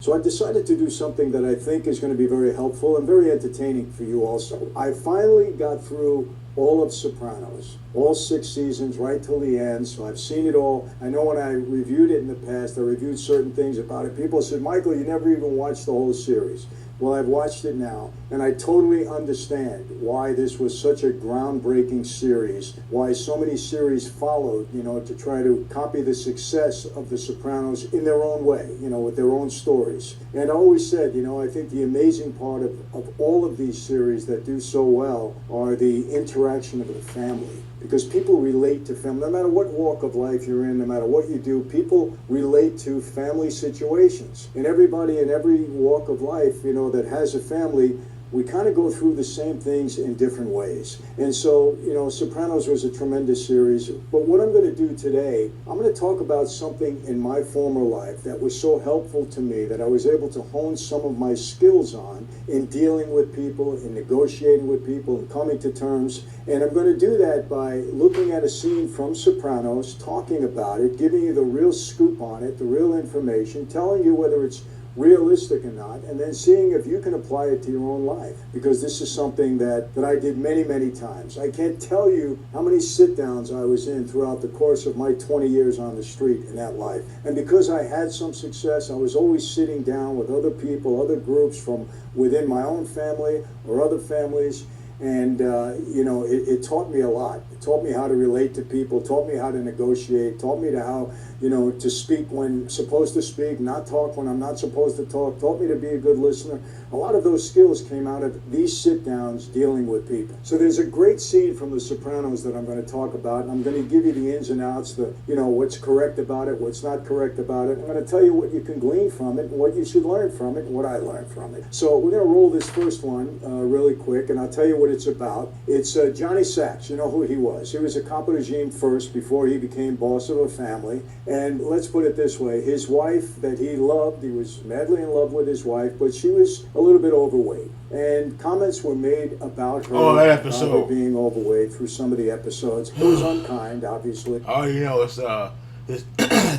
So I decided to do something that I think is going to be very helpful and very entertaining for you also. I finally got through all of Sopranos, all 6 seasons right till the end, so I've seen it all. I know when I reviewed it in the past, I reviewed certain things about it. People said, Michael, you never even watched the whole series. Well, I've watched it now, and I totally understand why this was such a groundbreaking series, why so many series followed, to try to copy the success of The Sopranos in their own way, with their own stories. And I always said, I think the amazing part of all of these series that do so well are the interaction of the family. Because people relate to family, no matter what walk of life you're in, no matter what you do, people relate to family situations. And everybody in every walk of life, that has a family, we kind of go through the same things in different ways. And so, Sopranos was a tremendous series. But what I'm going to do today, I'm going to talk about something in my former life that was so helpful to me that I was able to hone some of my skills on in dealing with people, in negotiating with people, and coming to terms. And I'm going to do that by looking at a scene from Sopranos, talking about it, giving you the real scoop on it, the real information, telling you whether it's realistic or not, and then seeing if you can apply it to your own life, because this is something that I did many, many times. I can't tell you how many sit-downs I was in throughout the course of my 20 years on the street in that life. And because I had some success, I was always sitting down with other people, other groups from within my own family or other families, and it taught me a lot. It taught me how to relate to people, taught me how to negotiate, taught me to how to speak when I'm supposed to speak, not talk when I'm not supposed to talk, taught me to be a good listener. A lot of those skills came out of these sit-downs dealing with people. So there's a great scene from The Sopranos that I'm going to talk about, and I'm going to give you the ins and outs, what's correct about it, what's not correct about it. I'm going to tell you what you can glean from it, and what you should learn from it, and what I learned from it. So we're going to roll this first one really quick, and I'll tell you what it's about. It's Johnny Sachs. You know who he was. He was a cop regime first before he became boss of a family. And let's put it this way, his wife that he loved, he was madly in love with his wife, but she was a little bit overweight. And comments were made about her, that episode. About her being overweight through some of the episodes. It was unkind, obviously. It's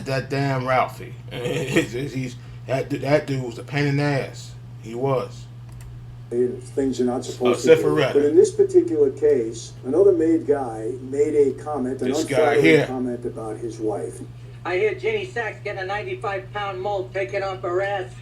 that damn Ralphie. That dude was a pain in the ass. He was. Things you're not supposed to do. But in this particular case, another made guy made a comment, an unflattering comment about his wife. I hear Jenny Sachs getting a 95-pound mold taken off her ass.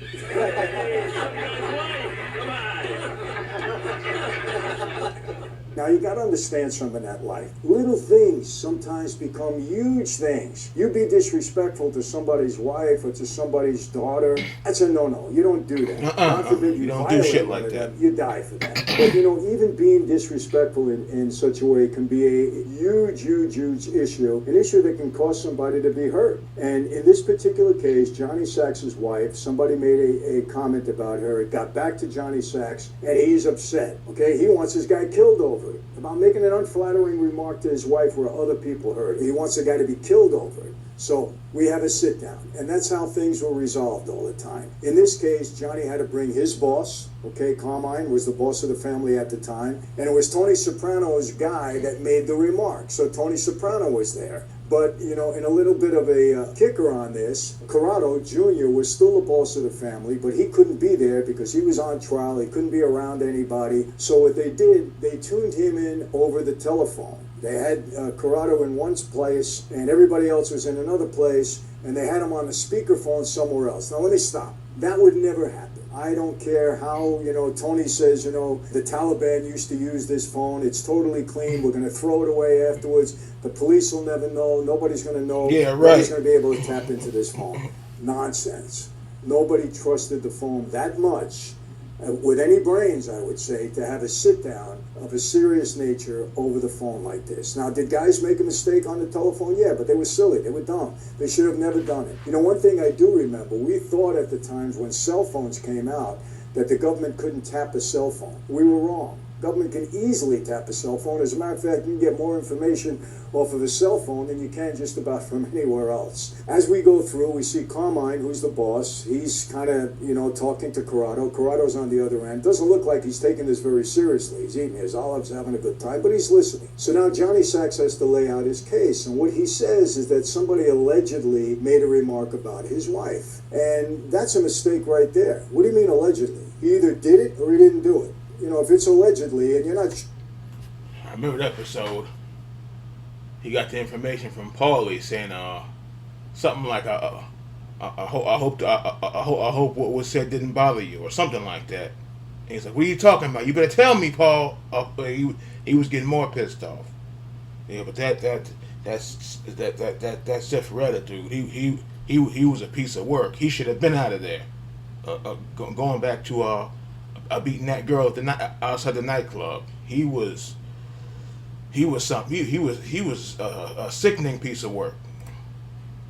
Now, you got to understand something in that life. Little things sometimes become huge things. You be disrespectful to somebody's wife or to somebody's daughter, that's a no-no. You don't do that. God forbid you don't do shit like that. You die for that. But, even being disrespectful in such a way can be a huge, huge, huge issue, an issue that can cause somebody to be hurt. And in this particular case, Johnny Sachs's wife, somebody made a comment about her. It got back to Johnny Sachs, and he's upset. Okay, he wants this guy killed over it. About making an unflattering remark to his wife where other people heard. He wants the guy to be killed over it. So we have a sit down, and that's how things were resolved all the time. In this case, Johnny had to bring his boss. Okay, Carmine was the boss of the family at the time, and it was Tony Soprano's guy that made the remark. So Tony Soprano was there. But, in a little bit of a kicker on this, Corrado Jr. was still the boss of the family, but he couldn't be there because he was on trial. He couldn't be around anybody. So what they did, they tuned him in over the telephone. They had Corrado in one place, and everybody else was in another place, and they had him on the speakerphone somewhere else. Now, let me stop. That would never happen. I don't care how, Tony says, the Taliban used to use this phone. It's totally clean. We're going to throw it away afterwards. The police will never know. Nobody's going to know. Yeah, right. Nobody's going to be able to tap into this phone. Nonsense. Nobody trusted the phone that much, with any brains, I would say, to have a sit-down of a serious nature over the phone like this. Now, did guys make a mistake on the telephone? Yeah, but they were silly. They were dumb. They should have never done it. One thing I do remember, we thought at the times when cell phones came out that the government couldn't tap a cell phone. We were wrong. Government can easily tap a cell phone. As a matter of fact, you can get more information off of a cell phone than you can just about from anywhere else. As we go through, we see Carmine, who's the boss. He's kind of, talking to Corrado. Corrado's on the other end. Doesn't look like he's taking this very seriously. He's eating his olives, having a good time, but he's listening. So now Johnny Sachs has to lay out his case, and what he says is that somebody allegedly made a remark about his wife. And that's a mistake right there. What do you mean allegedly? He either did it or he didn't do it. If it's allegedly and you're not... I remember the episode. He got the information from Paulie saying something like I hope what was said didn't bother you or something like that. And he's like, "What are you talking about? You better tell me, Paul." He was getting more pissed off. Yeah, but that's Cifaretta, dude. He was a piece of work. He should have been out of there. Going back to beating that girl at outside the nightclub. He was something. He was a sickening piece of work.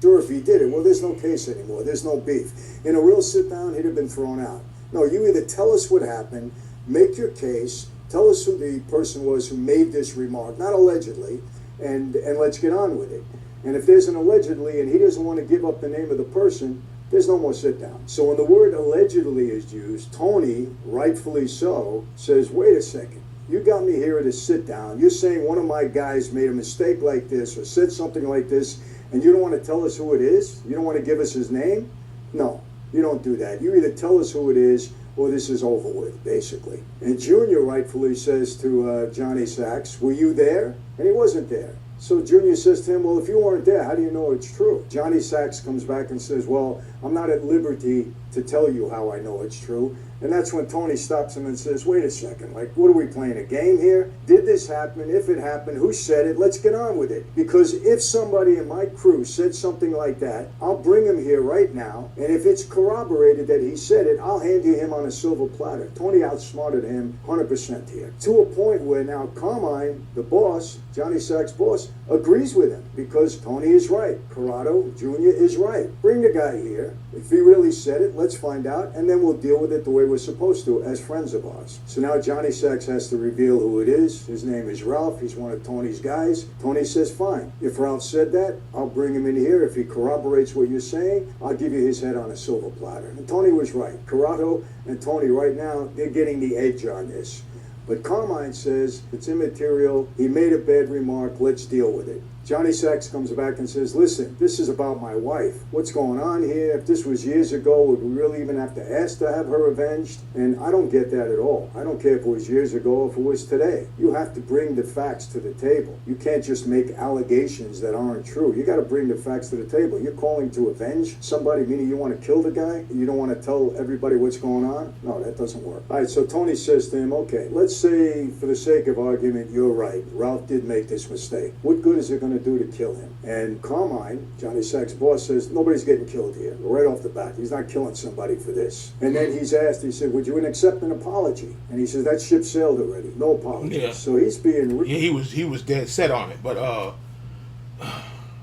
Sure, if he did it, well, there's no case anymore. There's no beef. In a real sit-down, he'd have been thrown out. No, you either tell us what happened, make your case, tell us who the person was who made this remark, not allegedly, and let's get on with it. And if there's an allegedly and he doesn't want to give up the name of the person, there's no more sit-down. So when the word allegedly is used, Tony, rightfully so, says, wait a second. You got me here at a sit-down. You're saying one of my guys made a mistake like this or said something like this, and you don't want to tell us who it is? You don't want to give us his name? No, you don't do that. You either tell us who it is or this is over with, basically. And Junior rightfully says to Johnny Sachs, were you there? And he wasn't there. So Junior says to him, well, if you weren't there, how do you know it's true? Johnny Sachs comes back and says, well, I'm not at liberty to tell you how I know it's true. And that's when Tony stops him and says, wait a second, like, what are we playing, a game here? Did this happen? If it happened, who said it? Let's get on with it. Because if somebody in my crew said something like that, I'll bring him here right now. And if it's corroborated that he said it, I'll hand you him on a silver platter. Tony outsmarted him 100% here. To a point where now Carmine, the boss, Johnny Sachs' boss, agrees with him because Tony is right. Corrado Jr. is right. Bring the guy here. If he really said it, let's find out, and then we'll deal with it the way we're supposed to as friends of ours. So now Johnny Sachs has to reveal who it is. His name is Ralph. He's one of Tony's guys. Tony says, fine. If Ralph said that, I'll bring him in here. If he corroborates what you're saying, I'll give you his head on a silver platter. And Tony was right. Corrado and Tony right now, they're getting the edge on this. But Carmine says it's immaterial. He made a bad remark. Let's deal with it. Johnny Sachs comes back and says, listen, this is about my wife. What's going on here? If this was years ago, would we really even have to ask to have her avenged? And I don't get that at all. I don't care if it was years ago or if it was today. You have to bring the facts to the table. You can't just make allegations that aren't true. You got to bring the facts to the table. You're calling to avenge somebody, meaning you want to kill the guy? You don't want to tell everybody what's going on? No, that doesn't work. All right, so Tony says to him, okay, let's say for the sake of argument, you're right. Ralph did make this mistake. What good is it going to do to kill him? And Carmine, Johnny Sachs' boss, says nobody's getting killed here right off the bat. He's not killing somebody for this. And then he's asked, he said, would you accept an apology? And he says that ship sailed already, no apology. Yeah. So he's being he was dead set on it. But I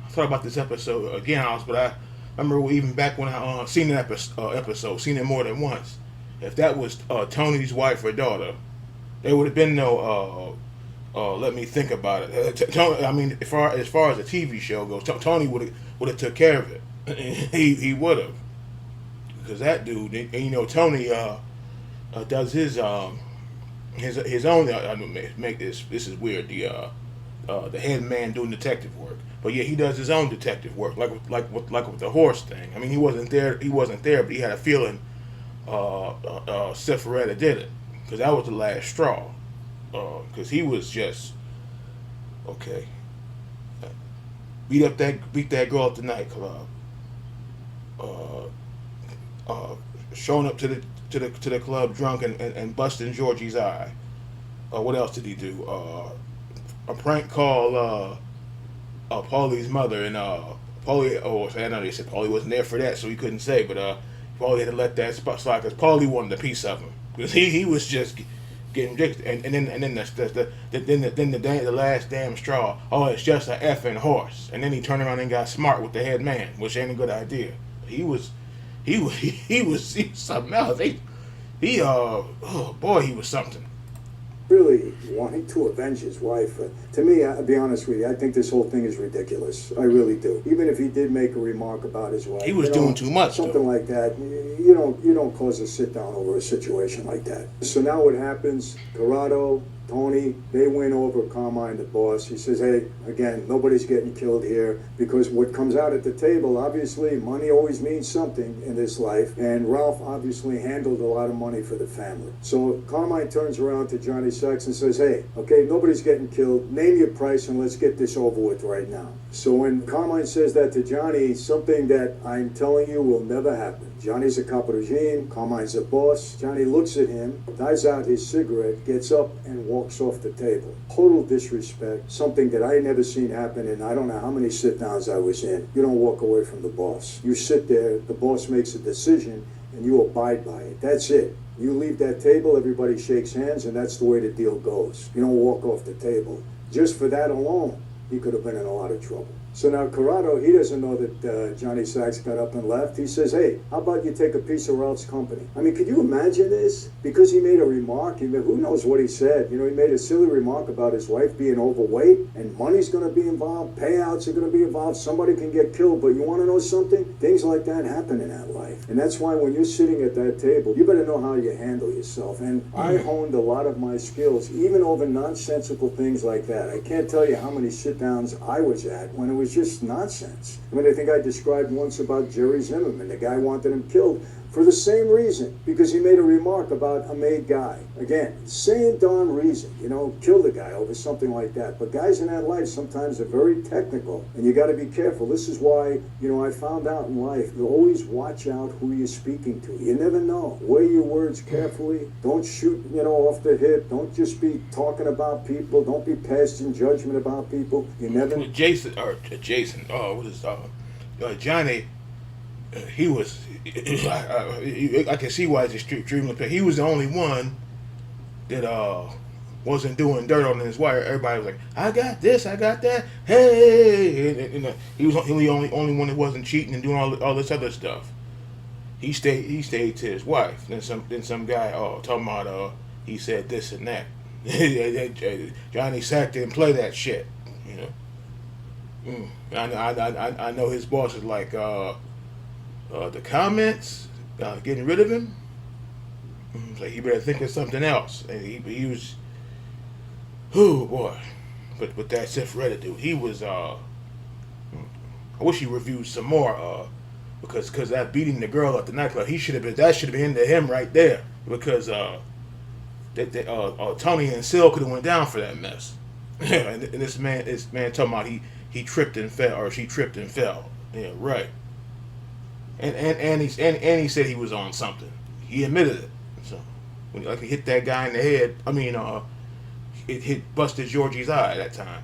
thought about this episode again, but I remember even back when I seen that episode, seen it more than once. If that was Tony's wife or daughter, there would have been no let me think about it. Tony, I mean, as far as the TV show goes, Tony would have took care of it. He would have, because that dude, Tony does his own. Make this is weird. The head man doing detective work, but yeah, he does his own detective work, like with the horse thing. I mean, he wasn't there, but he had a feeling Cifaretta did it, because that was the last straw. Because he was just okay. Beat that girl at the nightclub. Showing up to the club drunk and busting Georgie's eye. What else did he do? A prank call Paulie's mother, and Paulie. Oh, I know they said Paulie wasn't there for that, so he couldn't say. But Paulie had to let that spot slide because Paulie wanted a piece of him, because he was just getting dicked, and then the last damn straw. Oh, it's just an effing horse. And then he turned around and got smart with the head man, which ain't a good idea. He was something else. He was something. really wanting to avenge his wife. To me, I'll be honest with you, I think this whole thing is ridiculous. I really do. Even if he did make a remark about his wife, He was doing too much, something though. like that. You don't cause a sit down over a situation like that. So now what happens? Corrado, Tony, they win over Carmine, the boss. He says, hey, again, nobody's getting killed here, because what comes out at the table, obviously, money always means something in this life, and Ralph obviously handled a lot of money for the family. So Carmine turns around to Johnny Sacks and says, hey, okay, nobody's getting killed. Name your price and let's get this over with right now. So when Carmine says that to Johnny, something that I'm telling you will never happen. Johnny's a cop of regime, Carmine's a boss. Johnny looks at him, dies out his cigarette, gets up and walks off the table. Total disrespect, something that I never seen happen in I don't know how many sit-downs I was in. You don't walk away from the boss. You sit there, the boss makes a decision, and you abide by it. That's it. You leave that table, everybody shakes hands, and that's the way the deal goes. You don't walk off the table. Just for that alone, he could have been in a lot of trouble. So now Corrado, he doesn't know that Johnny Sacks got up and left. He says, hey, how about you take a piece of Ralph's company? I mean, could you imagine this? Because he made a remark, who knows what he said? He made a silly remark about his wife being overweight, and money's going to be involved, payouts are going to be involved, somebody can get killed. But you want to know something? Things like that happen in that life. And that's why when you're sitting at that table, you better know how you handle yourself. And I honed a lot of my skills, even over nonsensical things like that. I can't tell you how many sit-downs I was at when it was just nonsense. I mean, I think I described once about Jerry Zimmerman. The guy wanted him killed for the same reason, because he made a remark about a made guy. Again, same darn reason, kill the guy over something like that. But guys in that life sometimes are very technical, and you got to be careful. This is why, I found out in life, you always watch out who you're speaking to. You never know. Weigh your words carefully. Don't shoot, off the hip. Don't just be talking about people. Don't be passing judgment about people. You never... Johnny, he was, I can see why he's extremely pissed. He was the only one that wasn't doing dirt on his wife. Everybody was like, I got this, I got that, hey, and he was the only one that wasn't cheating and doing all this other stuff. He stayed to his wife. Then some guy talking about he said this and that. Johnny Sack didn't play that shit, I know his boss is like the comments getting rid of him. Like, you better think of something else. And he was, oh boy, but that Sif Reddit dude, he was. I wish he reviewed some more because that beating the girl at the nightclub, that should have been into him right there, because Tony and Sil could have went down for that mess. and this man talking about he tripped and fell, or she tripped and fell. Yeah, right. And he said he was on something. He admitted it. So when he hit that guy in the head, it hit busted Georgie's eye that time.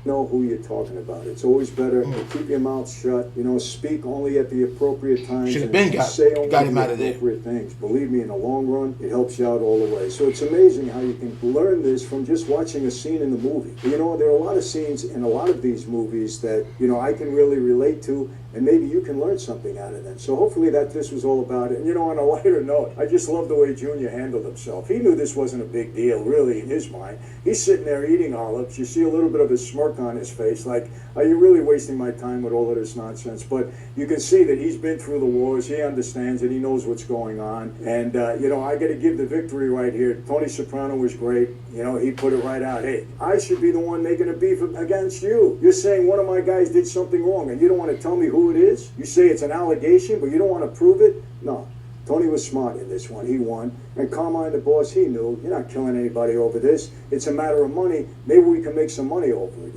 Know who you're talking about. It's always better to keep your mouth shut. Speak only at the appropriate times. Should have been say only got him the out of there. appropriate things. Believe me, in the long run, it helps you out all the way. So it's amazing how you can learn this from just watching a scene in the movie. There are a lot of scenes in a lot of these movies that I can really relate to, and maybe you can learn something out of them. So hopefully this was all about it. And on a lighter note, I just love the way Junior handled himself. He knew this wasn't a big deal, really, in his mind. He's sitting there eating olives. You see a little bit of a smirk on his face, like, are you really wasting my time with all of this nonsense? But you can see that he's been through the wars. He understands it. He knows what's going on. And, I got to give the victory right here. Tony Soprano was great. He put it right out. Hey, I should be the one making a beef against you. You're saying one of my guys did something wrong, and you don't want to tell me who it is? You say it's an allegation, but you don't want to prove it? No. Tony was smart in this one. He won. And Carmine, the boss, he knew, you're not killing anybody over this. It's a matter of money. Maybe we can make some money over it,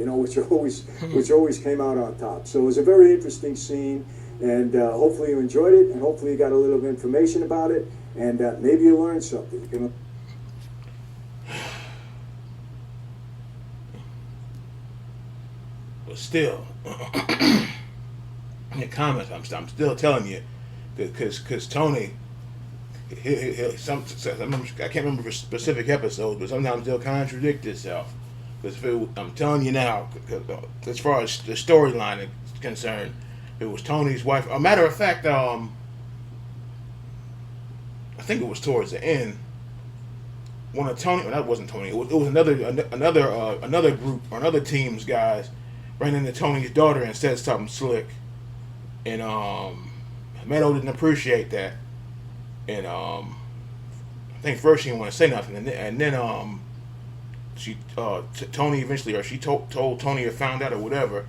which always came out on top. So it was a very interesting scene, and hopefully you enjoyed it, and hopefully you got a little information about it, and maybe you learned something. But still, in the comments, I'm still telling you, because Tony, I can't remember specific episodes, but sometimes they'll contradict itself. Because I'm telling you now, as far as the storyline is concerned, it was Tony's wife. A matter of fact, I think it was towards the end. one of Tony. Well, that wasn't Tony. It was another group or another team's guys ran into Tony's daughter and said something slick, and Meadow didn't appreciate that, and I think first she didn't want to say nothing, and then she Tony eventually, or she told Tony or found out or whatever.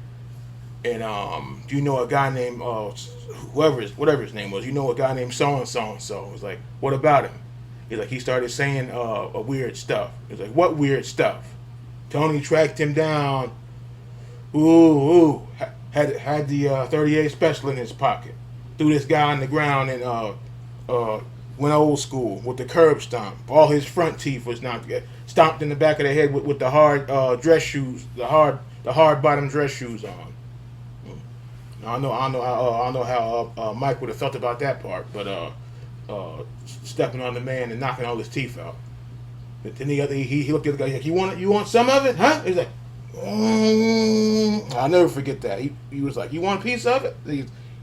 And do you know a guy named whatever his name was? You know a guy named so and so and so? It was like, what about him? He's like, he started saying weird stuff. He's like, what weird stuff? Tony tracked him down. Had the 38 special in his pocket. Threw this guy on the ground and went old school with the curb stomp. All his front teeth was not stomped in the back of the head with the hard dress shoes, the hard bottom dress shoes on. I don't know how Mike would have felt about that part, but stepping on the man and knocking all his teeth out. But then he looked at the guy like, you want some of it, huh? He's like, I'll never forget that. He was like, you want a piece of it?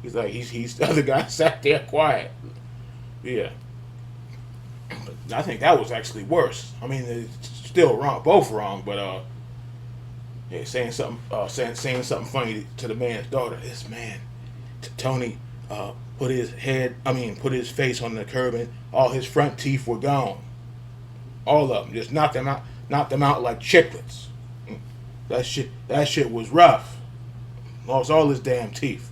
He's like, he's the other guy sat there quiet. Yeah. But I think that was actually worse. I mean, it's still wrong, both wrong, but yeah, saying something funny to the man's daughter. This man, Tony, put his face on the curb and all his front teeth were gone. All of them, just knocked them out like chiclets. That shit was rough. Lost all his damn teeth.